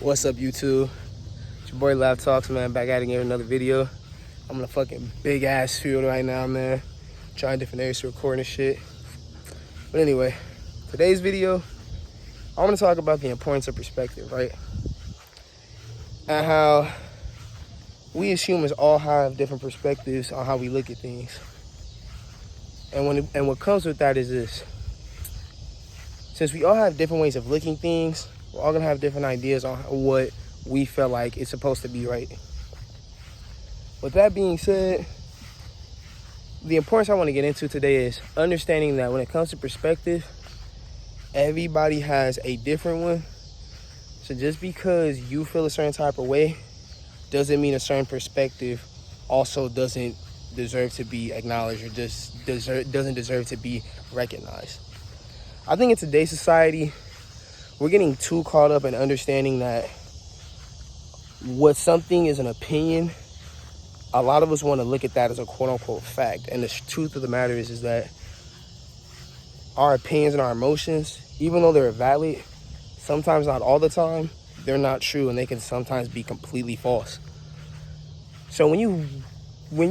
What's up, YouTube? It's your boy Lab Talks, man. Back at it again with another video. I'm in a fucking big ass field right now, man. Trying different areas to record and shit. But anyway, today's video, I want to talk about the importance of perspective, right? And how we as humans all have different perspectives on how we look at things. And what comes with that is this. Since we all have different ways of looking things, we're all gonna have different ideas on what we feel like it's supposed to be, right? With that being said, the importance I want to get into today is understanding that when it comes to perspective, everybody has a different one. So just because you feel a certain type of way doesn't mean a certain perspective also doesn't deserve to be acknowledged or just doesn't deserve to be recognized. I think in today's society, we're getting too caught up in understanding that what something is an opinion, a lot of us want to look at that as a quote-unquote fact. And the truth of the matter is that our opinions and our emotions, even though they're valid, sometimes, not all the time, they're not true, and they can sometimes be completely false. So when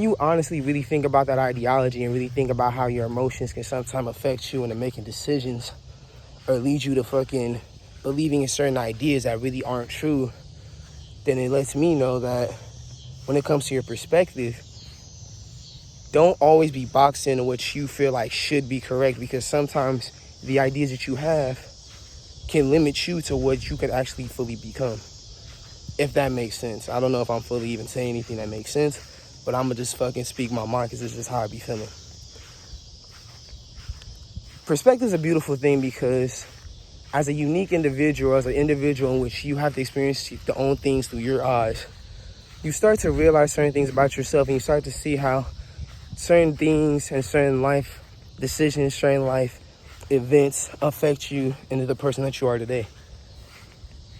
you honestly really think about that ideology and really think about how your emotions can sometimes affect you into making decisions or lead you to fucking believing in certain ideas that really aren't true, then it lets me know that when it comes to your perspective, don't always be boxed into what you feel like should be correct, because sometimes the ideas that you have can limit you to what you could actually fully become, if that makes sense. I don't know if I'm fully even saying anything that makes sense, but I'm gonna just fucking speak my mind because this is how I be feeling. Perspective is a beautiful thing because as a unique individual, as an individual in which you have to experience the own things through your eyes, you start to realize certain things about yourself, and you start to see how certain things and certain life decisions, certain life events affect you into the person that you are today.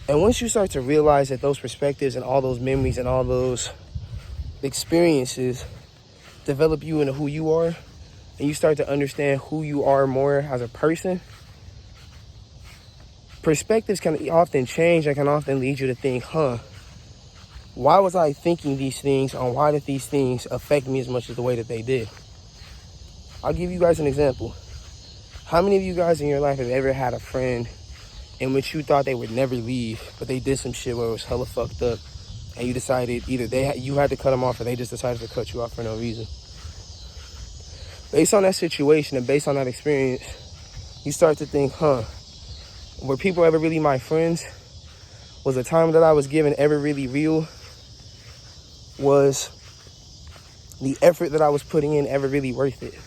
And once you start to realize that those perspectives and all those memories and all those experiences develop you into who you are, and you start to understand who you are more as a person, perspectives can often change and can often lead you to think, why was I thinking these things, and why did these things affect me as much as the way that they did? I'll give you guys an example. How many of you guys in your life have ever had a friend in which you thought they would never leave, but they did some shit where it was hella fucked up, and you decided either you had to cut them off or they just decided to cut you off for no reason? Based on that situation and based on that experience, you start to think, were people ever really my friends? Was the time that I was given ever really real? Was the effort that I was putting in ever really worth it?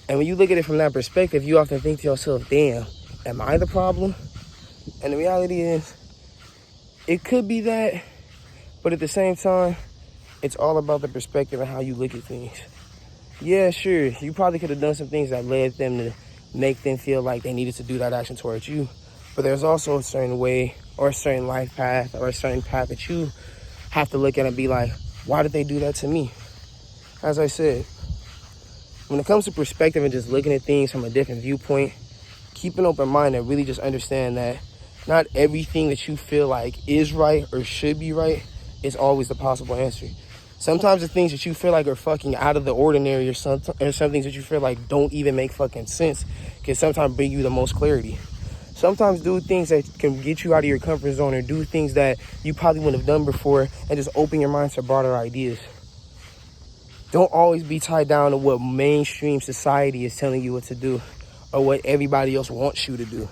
And when you look at it from that perspective, you often think to yourself, damn, am I the problem? And the reality is, it could be that, but at the same time, it's all about the perspective and how you look at things. Yeah, sure, you probably could have done some things that led them to make them feel like they needed to do that action towards you. But there's also a certain way or a certain life path or a certain path that you have to look at and be like, why did they do that to me? As I said, when it comes to perspective and just looking at things from a different viewpoint, keep an open mind and really just understand that not everything that you feel like is right or should be right is always the possible answer. Sometimes the things that you feel like are fucking out of the ordinary or some things that you feel like don't even make fucking sense can sometimes bring you the most clarity. Sometimes do things that can get you out of your comfort zone, or do things that you probably wouldn't have done before, and just open your mind to broader ideas. Don't always be tied down to what mainstream society is telling you what to do or what everybody else wants you to do.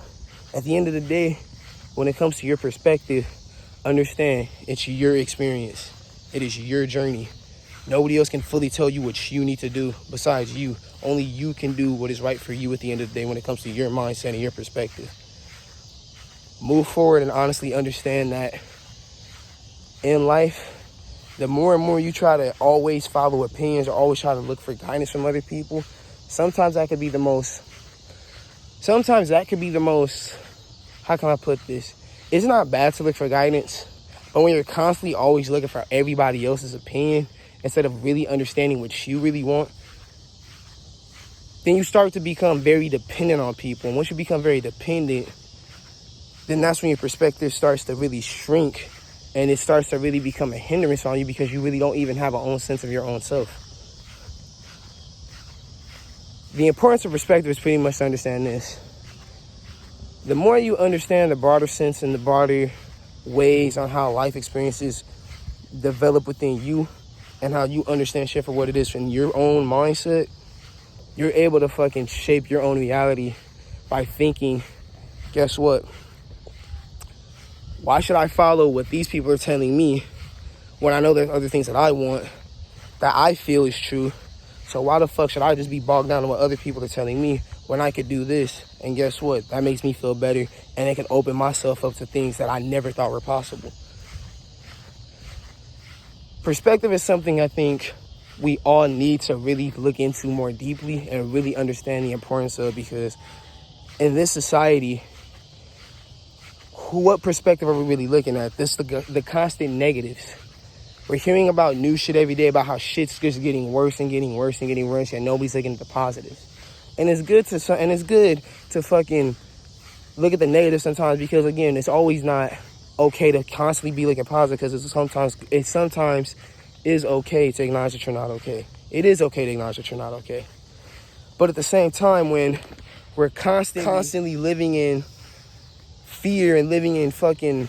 At the end of the day, when it comes to your perspective, understand it's your experience. It is your journey. Nobody else can fully tell you what you need to do besides you. Only you can do what is right for you at the end of the day when it comes to your mindset and your perspective. Move forward and honestly understand that in life, the more and more you try to always follow opinions or always try to look for guidance from other people, sometimes that could be the most, how can I put this? It's not bad to look for guidance, but when you're constantly always looking for everybody else's opinion instead of really understanding what you really want, then you start to become very dependent on people. And once you become very dependent, then that's when your perspective starts to really shrink, and it starts to really become a hindrance on you because you really don't even have an own sense of your own self. The importance of perspective is pretty much to understand this. The more you understand the broader sense and the broader ways on how life experiences develop within you and how you understand shit for what it is from your own mindset, you're able to fucking shape your own reality by thinking, guess what? Why should I follow what these people are telling me when I know there's other things that I want that I feel is true? So why the fuck should I just be bogged down on what other people are telling me when I could do this? And guess what? That makes me feel better, and it can open myself up to things that I never thought were possible. Perspective is something I think we all need to really look into more deeply and really understand the importance of, because in this society, what perspective are we really looking at? This the constant negatives. We're hearing about new shit every day about how shit's just getting worse and getting worse and getting worse, and nobody's looking at the positives. And it's good to fucking look at the negatives sometimes, because again, it's always not okay to constantly be looking positive, because it sometimes is okay to acknowledge that you're not okay. It is okay to acknowledge that you're not okay. But at the same time, when we're constantly living in fear and living in fucking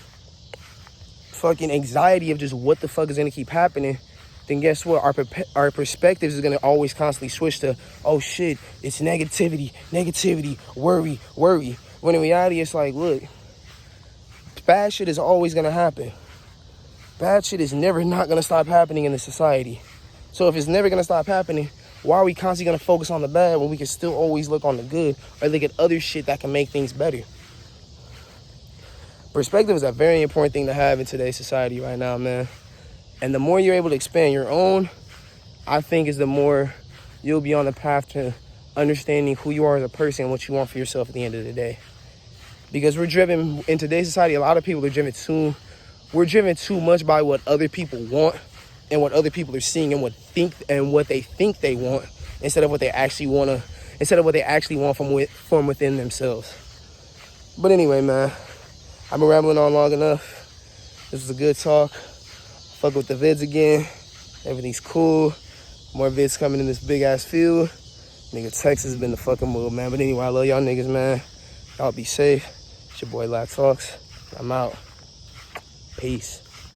anxiety of just what the fuck is gonna keep happening, then guess what? Our perspectives is gonna always constantly switch to, oh shit, it's negativity, worry. When in reality, it's like, look, bad shit is always gonna happen. Bad shit is never not gonna stop happening in this society. So if it's never gonna stop happening, why are we constantly gonna focus on the bad when we can still always look on the good or look at other shit that can make things better? Perspective is a very important thing to have in today's society right now, man. And the more you're able to expand your own, I think is the more you'll be on the path to understanding who you are as a person and what you want for yourself at the end of the day. Because we're driven, in today's society, a lot of people are driven too much by what other people want and what other people are seeing and what they think they want, instead of what they actually want from within themselves. But anyway, man, I've been rambling on long enough. This was a good talk. Fuck with the vids again. Everything's cool. More vids coming in this big ass field. Nigga, Texas has been the fucking move, man. But anyway, I love y'all niggas, man. Y'all be safe. It's your boy Lat Talks. I'm out. Peace.